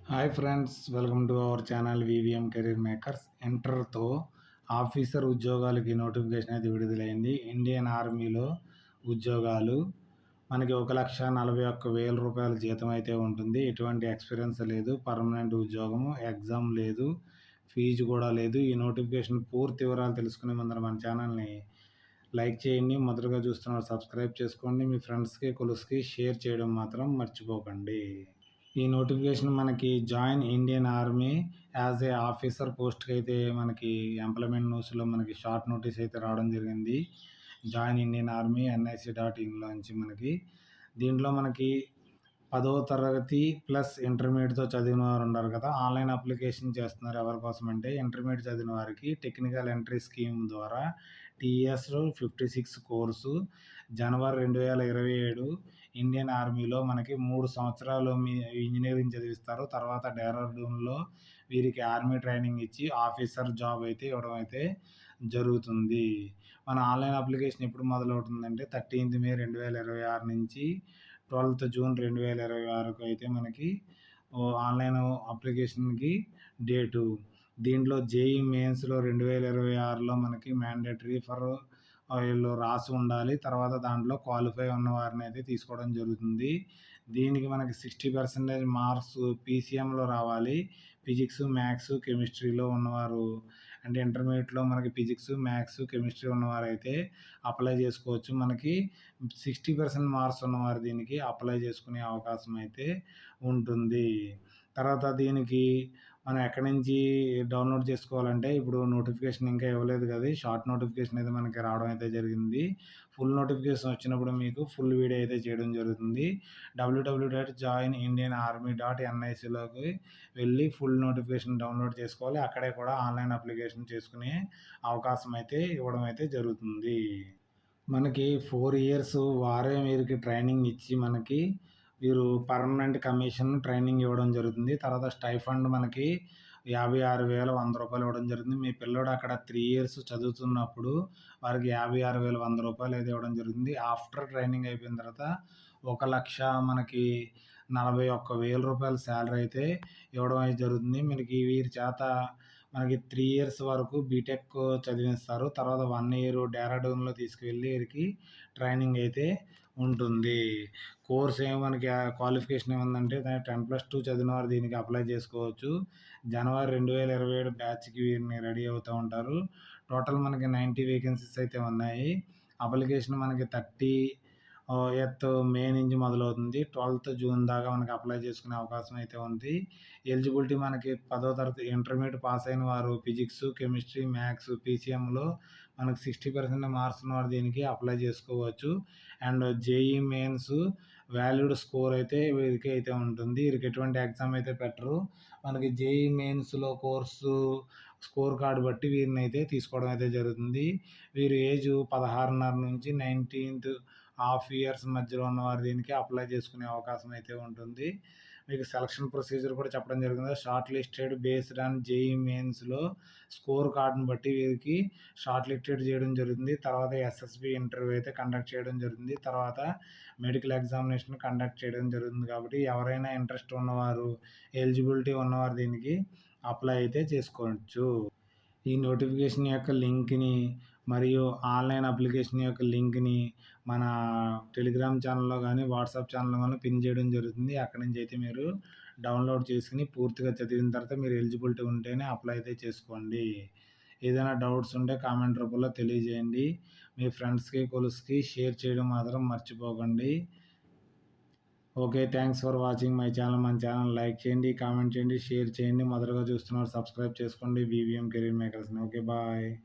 Hi friends, welcome to our channel VVM career makers. ఇంటర్తో officer ఉద్యోగాలకి notification అయితే విడుదలైంది. ఇండియన్ ఆర్మీలో ఉద్యోగాలు మనకి 1,41,000 రూపాయల జీతం అయితే ఉంటుంది. ఎటువంటి ఎక్స్పీరియన్స్ లేదు, పర్మనెంట్ ఉద్యోగము, ఎగ్జామ్ లేదు, ఫీజు కూడా లేదు. ఈ నోటిఫికేషన్ పూర్తి వివరాలు తెలుసుకునే ముందర మన ఛానల్ని లైక్ చేయండి, మొదటగా చూస్తున్నారు సబ్స్క్రైబ్ చేసుకోండి, మీ ఫ్రెండ్స్కి కొలుసుకి షేర్ చేయడం మాత్రం మర్చిపోకండి. ఈ నోటిఫికేషన్ మనకి join Indian army as a officer పోస్ట్కి అయితే మనకి ఎంప్లాయ్మెంట్ న్యూస్లో మనకి షార్ట్ నోటీస్ అయితే రావడం జరిగింది. జాయిన్ ఇండియన్ ఆర్మీ NIC.in మనకి దీంట్లో మనకి 10వ తరగతి ప్లస్ ఇంటర్మీడియట్తో చదివిన వారు ఉన్నారు కదా, ఆన్లైన్ అప్లికేషన్ చేస్తున్నారు. ఎవరి కోసం అంటే ఇంటర్మీడియట్ చదివిన వారికి టెక్నికల్ ఎంట్రీ స్కీమ్ ద్వారా TS 56 కోర్సు జనవరి 2027 ఇండియన్ ఆర్మీలో మనకి 3 సంవత్సరాలు ఇంజనీరింగ్ చదివిస్తారు. తర్వాత డెహ్రాడూన్లో వీరికి ఆర్మీ ట్రైనింగ్ ఇచ్చి ఆఫీసర్ జాబ్ అయితే ఇవ్వడం అయితే జరుగుతుంది. మన ఆన్లైన్ అప్లికేషన్ ఎప్పుడు మొదలవుతుందంటే 13th May 2026 నుంచి 12th June 2026 అయితే మనకి ఆన్లైన్ అప్లికేషన్కి డేటు. దీంట్లో JEE మెయిన్స్లో 2026లో మనకి మ్యాండేటరీ ఫర్ వీళ్ళు రాసి ఉండాలి. తర్వాత దాంట్లో క్వాలిఫై ఉన్న వారిని అయితే తీసుకోవడం జరుగుతుంది. దీనికి మనకి 60% మార్క్స్ PCMలో రావాలి. ఫిజిక్స్, మ్యాథ్స్, కెమిస్ట్రీలో ఉన్నవారు అంటే ఇంటర్మీడియట్లో మనకి ఫిజిక్స్, మ్యాథ్స్, కెమిస్ట్రీ ఉన్నవారైతే అప్లై చేసుకోవచ్చు. మనకి 60% మార్క్స్ ఉన్నవారు దీనికి అప్లై చేసుకునే అవకాశం అయితే ఉంటుంది. తర్వాత దీనికి మనం ఎక్కడి నుంచి డౌన్లోడ్ చేసుకోవాలంటే, ఇప్పుడు నోటిఫికేషన్ ఇంకా ఇవ్వలేదు కదా, షార్ట్ నోటిఫికేషన్ అయితే మనకి రావడం అయితే జరిగింది. ఫుల్ నోటిఫికేషన్ వచ్చినప్పుడు మీకు ఫుల్ వీడియో అయితే చేయడం జరుగుతుంది. www.joinindianarmy.nic వెళ్ళి ఫుల్ నోటిఫికేషన్ డౌన్లోడ్ చేసుకోవాలి. అక్కడే కూడా ఆన్లైన్ అప్లికేషన్ చేసుకునే అవకాశం అయితే ఇవ్వడం అయితే జరుగుతుంది. మనకి 4 years వారే వీరికి ట్రైనింగ్ ఇచ్చి మనకి వీరు పర్మనెంట్ కమిషన్ ట్రైనింగ్ ఇవ్వడం జరుగుతుంది. తర్వాత స్టైఫండ్ మనకి 56,100 రూపాయలు ఇవ్వడం జరుగుతుంది. మీ పిల్లోడు అక్కడ 3 years చదువుతున్నప్పుడు వారికి 56,100 రూపాయలు అయితే ఇవ్వడం జరుగుతుంది. ఆఫ్టర్ ట్రైనింగ్ అయిపోయిన తర్వాత 1,00,000 మనకి 41,000 రూపాయల శాలరీ అయితే ఇవ్వడం అయితే జరుగుతుంది. మనకి వీరి చేత మనకి 3 years వరకు బీటెక్ చదివిస్తారు. తర్వాత 1 year డెహ్రాడూన్లో తీసుకువెళ్ళి వీరికి ట్రైనింగ్ అయితే ఉంటుంది. కోర్స్ ఏమో మనకి క్వాలిఫికేషన్ ఏముందంటే 10+2 చదివిన వారు దీనికి అప్లై చేసుకోవచ్చు. జనవరి 2027 బ్యాచ్కి వీరిని రెడీ అవుతూ ఉంటారు. టోటల్ మనకి 90 వేకెన్సీస్ అయితే ఉన్నాయి. అప్లికేషన్ మనకి 30th May నుంచి మొదలవుతుంది. 12th June దాకా మనకి అప్లై చేసుకునే అవకాశం అయితే ఉంది. ఎలిజిబిలిటీ మనకి 10వ తరగతి ఇంటర్మీడియట్ పాస్ అయిన వారు ఫిజిక్స్, కెమిస్ట్రీ, మ్యాథ్స్, PCMలో మనకి 60% మార్క్స్ ఉన్నవారు దీనికి అప్లై చేసుకోవచ్చు. And JEE mains valued score అయితే వీరికి అయితే ఉంటుంది. వీరికి ఎటువంటి ఎగ్జామ్ అయితే పెట్టరు. మనకి JEE మెయిన్స్లో కోర్సు స్కోర్ కార్డు బట్టి వీరిని అయితే తీసుకోవడం అయితే జరుగుతుంది. వీరు ఏజ్ 16.5 నుంచి 19.5 years మధ్యలో ఉన్నవారు దీనికి అప్లై చేసుకునే అవకాశం అయితే ఉంటుంది. మీకు సెలక్షన్ ప్రొసీజర్ కూడా చెప్పడం జరిగింది. Shortlisted based on JEE మెయిన్స్లో స్కోర్ కార్డుని బట్టి వీరికి షార్ట్ లిస్టెడ్ చేయడం జరుగుతుంది. తర్వాత SSB ఇంటర్వ్యూ అయితే కండక్ట్ చేయడం జరుగుతుంది. తర్వాత మెడికల్ ఎగ్జామినేషన్ కండక్ట్ చేయడం జరుగుతుంది. కాబట్టి ఎవరైనా ఇంట్రెస్ట్ ఉన్నవారు, ఎలిజిబిలిటీ ఉన్నవారు దీనికి అప్లై అయితే చేసుకోవచ్చు. ఈ నోటిఫికేషన్ యొక్క లింక్ని మరియు ఆన్లైన్ అప్లికేషన్ యొక్క లింక్ని మన టెలిగ్రామ్ ఛానల్లో కానీ వాట్సాప్ ఛానల్లో కానీ పిన్ చేయడం జరుగుతుంది. అక్కడి నుంచి అయితే మీరు డౌన్లోడ్ చేసుకుని పూర్తిగా చదివిన తర్వాత మీరు ఎలిజిబిలిటీ ఉంటేనే అప్లై అయితే చేసుకోండి. ఏదైనా డౌట్స్ ఉంటే కామెంట్ రూపంలో తెలియజేయండి. మీ ఫ్రెండ్స్కి కొలుసుకి షేర్ చేయడం మాత్రం మర్చిపోకండి. Okay, thanks for watching my channel. మన ఛానల్ లైక్ చేయండి, కామెంట్ చేయండి, షేర్ చేయండి. మొదటగా చూస్తున్నారు సబ్స్క్రైబ్ చేసుకోండి వివిఎం కెరీర్ మేకర్స్ని. Okay, bye.